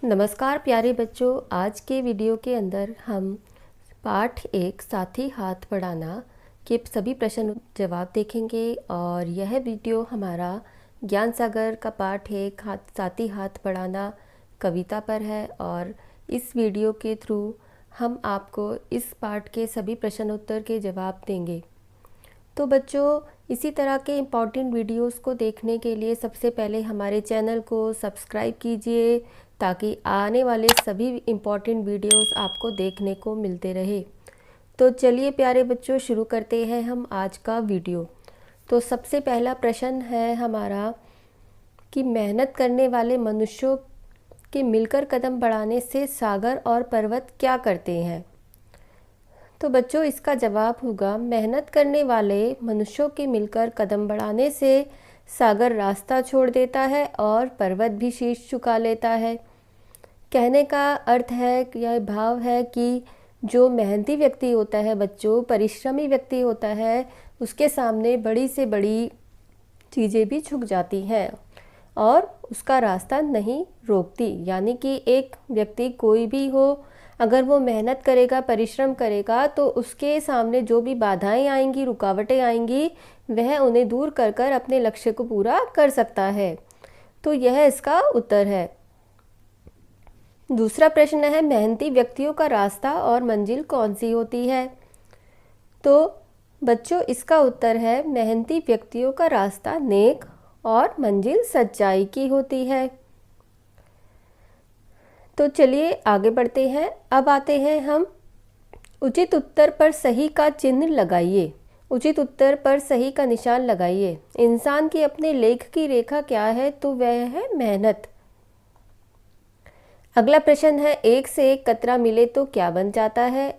नमस्कार प्यारे बच्चों, आज के वीडियो के अंदर हम पाठ 1 साथी हाथ बढ़ाना के सभी प्रश्न जवाब देखेंगे। और यह वीडियो हमारा ज्ञान सागर का पाठ 1 साथी हाथ बढ़ाना कविता पर है। और इस वीडियो के थ्रू हम आपको इस पाठ के सभी प्रश्न उत्तर के जवाब देंगे। तो बच्चों, इसी तरह के इम्पॉर्टेंट वीडियोस को देखने के लिए सबसे पहले हमारे चैनल को सब्सक्राइब कीजिए, ताकि आने वाले सभी इम्पॉर्टेंट वीडियोस आपको देखने को मिलते रहे। तो चलिए प्यारे बच्चों, शुरू करते हैं हम आज का वीडियो। तो सबसे पहला प्रश्न है हमारा कि मेहनत करने वाले मनुष्यों के मिलकर कदम बढ़ाने से सागर और पर्वत क्या करते हैं। तो बच्चों, इसका जवाब होगा मेहनत करने वाले मनुष्यों के मिलकर कदम बढ़ाने से सागर रास्ता छोड़ देता है और पर्वत भी शीश झुका लेता है। कहने का अर्थ है, यह भाव है कि जो मेहनती व्यक्ति होता है बच्चों, परिश्रमी व्यक्ति होता है, उसके सामने बड़ी से बड़ी चीज़ें भी झुक जाती हैं और उसका रास्ता नहीं रोकती। यानी कि एक व्यक्ति कोई भी हो, अगर वो मेहनत करेगा, परिश्रम करेगा, तो उसके सामने जो भी बाधाएं आएंगी, रुकावटें आएंगी, वह उन्हें दूर कर कर अपने लक्ष्य को पूरा कर सकता है। तो यह इसका उत्तर है। दूसरा प्रश्न है, मेहनती व्यक्तियों का रास्ता और मंजिल कौन सी होती है। तो बच्चों, इसका उत्तर है मेहनती व्यक्तियों का रास्ता नेक और मंजिल सच्चाई की होती है। तो चलिए आगे बढ़ते हैं। अब आते हैं हम उचित उत्तर पर सही का चिन्ह लगाइए। उचित उत्तर पर सही का निशान लगाइए। इंसान की अपने लेख की रेखा क्या है, तो वह है मेहनत। अगला प्रश्न है, एक से एक कतरा मिले तो क्या बन जाता है।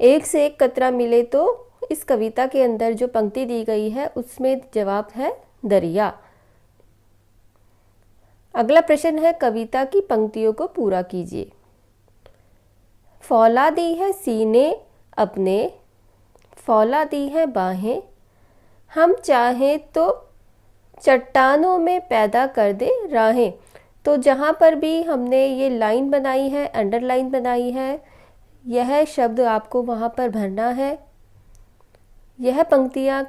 एक से एक कतरा मिले तो इस कविता के अंदर जो पंक्ति दी गई है उसमें जवाब है दरिया। अगला प्रश्न है, कविता की पंक्तियों को पूरा कीजिए। फौला दी है सीने अपने, फौला दी है बाहें, हम चाहें तो चट्टानों में पैदा कर दे राहें। तो जहाँ पर भी हमने ये लाइन बनाई है, अंडरलाइन बनाई है, यह शब्द आपको वहाँ पर भरना है। यह पंक्तियाँ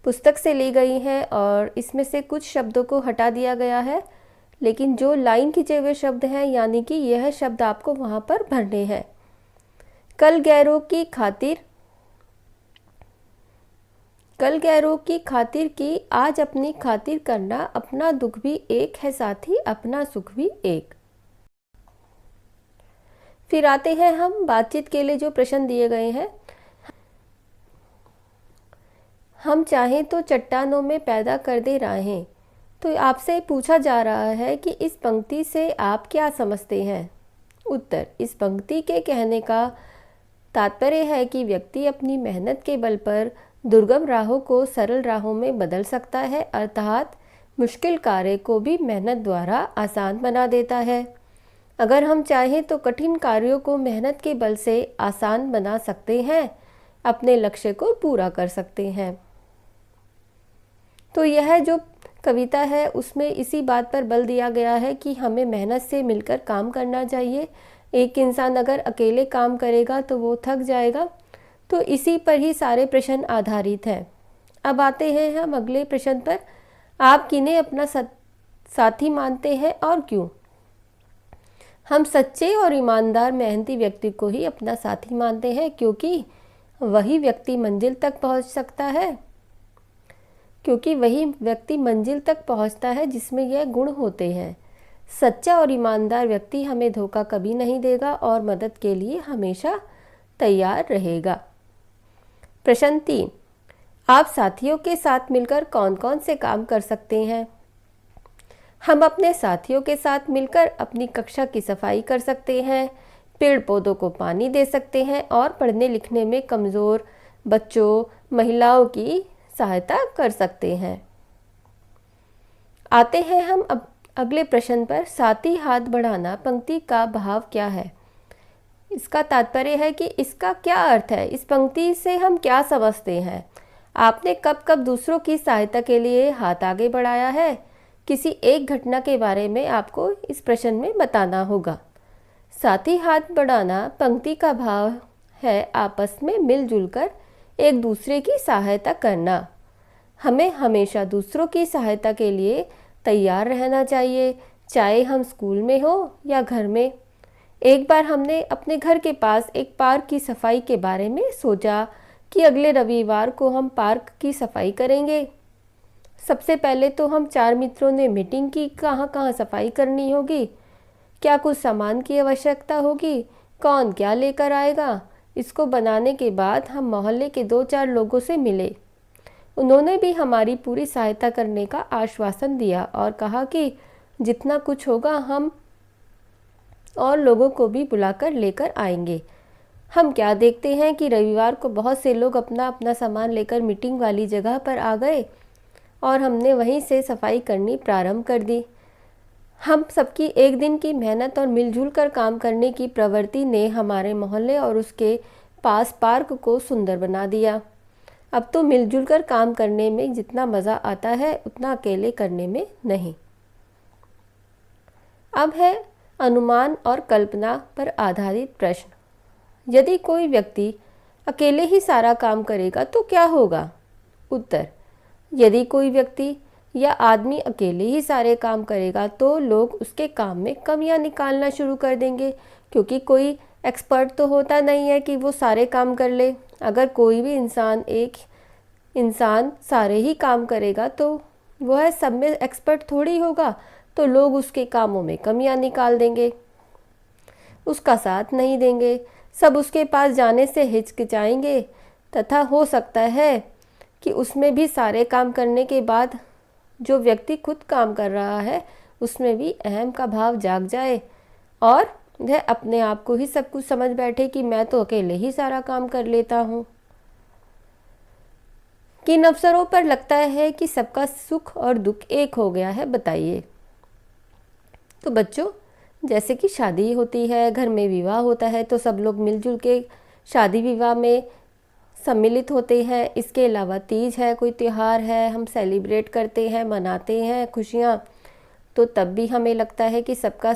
पुस्तक से ली गई हैं और इसमें से कुछ शब्दों को हटा दिया गया है, लेकिन जो लाइन खींचे हुए शब्द हैं, यानी कि यह शब्द आपको वहाँ पर भरने हैं। कल गैरों की खातिर, कल गैरों की खातिर की, आज अपनी खातिर करना, अपना दुख भी एक है साथी, अपना सुख भी एक। फिर आते हैं हम बातचीत के लिए जो प्रश्न दिए गए हैं। हम चाहें तो चट्टानों में पैदा कर दे राहें। तो आपसे पूछा जा रहा है कि इस पंक्ति से आप क्या समझते हैं। उत्तर, इस पंक्ति के कहने का तात्पर्य है कि व्यक्ति अपनी मेहनत के बल पर दुर्गम राहों को सरल राहों में बदल सकता है, अर्थात मुश्किल कार्य को भी मेहनत द्वारा आसान बना देता है। अगर हम चाहें तो कठिन कार्यों को मेहनत के बल से आसान बना सकते हैं, अपने लक्ष्य को पूरा कर सकते हैं। तो यह जो कविता है उसमें इसी बात पर बल दिया गया है कि हमें मेहनत से मिलकर काम करना चाहिए। एक इंसान अगर अकेले काम करेगा तो वो थक जाएगा। तो इसी पर ही सारे प्रश्न आधारित हैं। अब आते हैं हम अगले प्रश्न पर। आप किन्हें अपना साथी मानते हैं और क्यों। हम सच्चे और ईमानदार मेहनती व्यक्ति को ही अपना साथी मानते हैं, क्योंकि वही व्यक्ति मंजिल तक पहुंच सकता है, क्योंकि वही व्यक्ति मंजिल तक पहुंचता है जिसमें यह गुण होते हैं। सच्चा और ईमानदार व्यक्ति हमें धोखा कभी नहीं देगा और मदद के लिए हमेशा तैयार रहेगा। प्रश्न 3, आप साथियों के साथ मिलकर कौन कौन से काम कर सकते हैं। हम अपने साथियों के साथ मिलकर अपनी कक्षा की सफाई कर सकते हैं, पेड़ पौधों को पानी दे सकते हैं और पढ़ने लिखने में कमज़ोर बच्चों, महिलाओं की सहायता कर सकते हैं। आते हैं हम अब अगले प्रश्न पर। साथी हाथ बढ़ाना पंक्ति का भाव क्या है। इसका तात्पर्य है कि इसका क्या अर्थ है, इस पंक्ति से हम क्या समझते हैं। आपने कब कब दूसरों की सहायता के लिए हाथ आगे बढ़ाया है। किसी एक घटना के बारे में आपको इस प्रश्न में बताना होगा। साथी हाथ बढ़ाना पंक्ति का भाव है आपस में मिलजुल कर एक दूसरे की सहायता करना। हमें हमेशा दूसरों की सहायता के लिए तैयार रहना चाहिए, चाहे हम स्कूल में हो या घर में। एक बार हमने अपने घर के पास एक पार्क की सफाई के बारे में सोचा कि अगले रविवार को हम पार्क की सफाई करेंगे। सबसे पहले तो हम 4 मित्रों ने मीटिंग की, कहाँ कहाँ सफाई करनी होगी, क्या कुछ सामान की आवश्यकता होगी, कौन क्या लेकर आएगा। इसको बनाने के बाद हम मोहल्ले के 2-4 लोगों से मिले। उन्होंने भी हमारी पूरी सहायता करने का आश्वासन दिया और कहा कि जितना कुछ होगा हम और लोगों को भी बुलाकर लेकर आएंगे। हम क्या देखते हैं कि रविवार को बहुत से लोग अपना अपना सामान लेकर मीटिंग वाली जगह पर आ गए और हमने वहीं से सफाई करनी प्रारंभ कर दी। हम सबकी एक दिन की मेहनत और मिलजुल कर काम करने की प्रवृत्ति ने हमारे मोहल्ले और उसके पास पार्क को सुंदर बना दिया। अब तो मिलजुल कर काम करने में जितना मज़ा आता है उतना अकेले करने में नहीं। अब है अनुमान और कल्पना पर आधारित प्रश्न। यदि कोई व्यक्ति अकेले ही सारा काम करेगा तो क्या होगा? उत्तर: यदि कोई व्यक्ति या आदमी अकेले ही सारे काम करेगा तो लोग उसके काम में कमियां निकालना शुरू कर देंगे, क्योंकि कोई एक्सपर्ट तो होता नहीं है कि वो सारे काम कर ले। अगर कोई भी एक इंसान सारे ही काम करेगा तो वह सब में एक्सपर्ट थोड़ी होगा, तो लोग उसके कामों में कमियां निकाल देंगे, उसका साथ नहीं देंगे, सब उसके पास जाने से हिचकिचाएंगे तथा हो सकता है कि उसमें भी सारे काम करने के बाद जो व्यक्ति खुद काम कर रहा है उसमें भी अहम का भाव जाग जाए और वह अपने आप को ही सब कुछ समझ बैठे कि मैं तो अकेले ही सारा काम कर लेता हूँ। किन अवसरों पर लगता है कि सबका सुख और दुख एक हो गया है, बताइए। तो बच्चों, जैसे कि शादी होती है, घर में विवाह होता है तो सब लोग मिलजुल के शादी विवाह में सम्मिलित होते हैं। इसके अलावा तीज है, कोई त्यौहार है, हम सेलिब्रेट करते हैं, मनाते हैं खुशियाँ, तो तब भी हमें लगता है कि सबका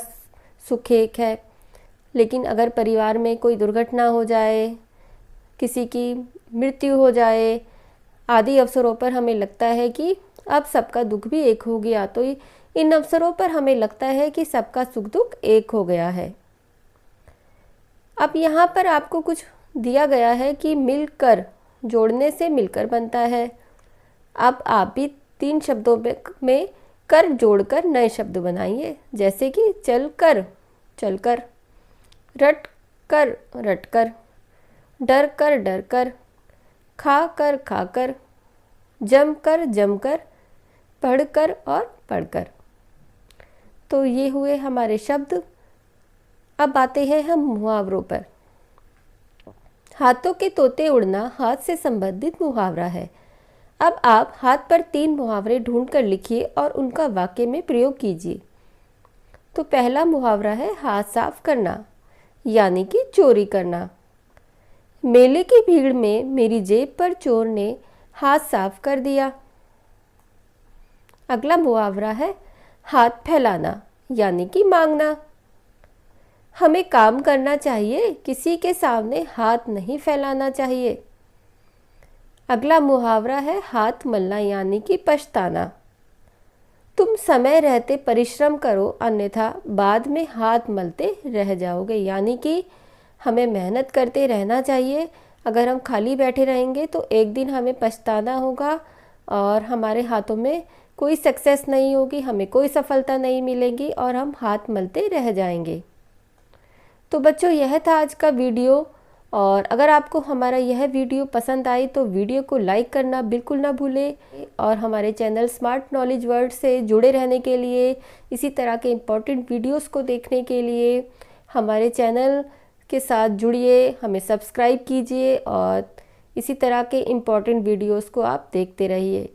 सुख एक है। लेकिन अगर परिवार में कोई दुर्घटना हो जाए, किसी की मृत्यु हो जाए आदि अवसरों पर हमें लगता है कि अब सबका दुख भी एक हो गया, तो इन अवसरों पर हमें लगता है कि सबका सुख दुख एक हो गया है। अब यहाँ पर आपको कुछ दिया गया है कि मिलकर, जोड़ने से मिलकर बनता है। अब आप भी 3 शब्दों में कर जोड़कर नए शब्द बनाइए, जैसे कि चल कर चलकर, रट कर रटकर, डर कर डरकर, खा कर खाकर, जमकर जमकर, पढ़कर और पढ़कर। तो ये हुए हमारे शब्द। अब आते हैं हम मुहावरों पर। हाथों के तोते उड़ना हाथ से संबंधित मुहावरा है। अब आप हाथ पर 3 मुहावरे ढूंढ कर लिखिए और उनका वाक्य में प्रयोग कीजिए। तो पहला मुहावरा है हाथ साफ करना, यानी कि चोरी करना। मेले की भीड़ में मेरी जेब पर चोर ने हाथ साफ कर दिया। अगला मुहावरा है हाथ फैलाना, यानी कि मांगना। हमें काम करना चाहिए, किसी के सामने हाथ नहीं फैलाना चाहिए। अगला मुहावरा है हाथ मलना, यानी कि पछताना। तुम समय रहते परिश्रम करो, अन्यथा बाद में हाथ मलते रह जाओगे, यानी कि हमें मेहनत करते रहना चाहिए। अगर हम खाली बैठे रहेंगे तो एक दिन हमें पछताना होगा और हमारे हाथों में कोई सक्सेस नहीं होगी, हमें कोई सफलता नहीं मिलेगी और हम हाथ मलते रह जाएंगे। तो बच्चों, यह था आज का वीडियो, और अगर आपको हमारा यह वीडियो पसंद आई तो वीडियो को लाइक करना बिल्कुल ना भूलें, और हमारे चैनल स्मार्ट नॉलेज वर्ल्ड से जुड़े रहने के लिए, इसी तरह के इम्पोर्टेंट वीडियोस को देखने के लिए हमारे चैनल के साथ जुड़िए, हमें सब्सक्राइब कीजिए और इसी तरह के इम्पोर्टेंट वीडियोस को आप देखते रहिए।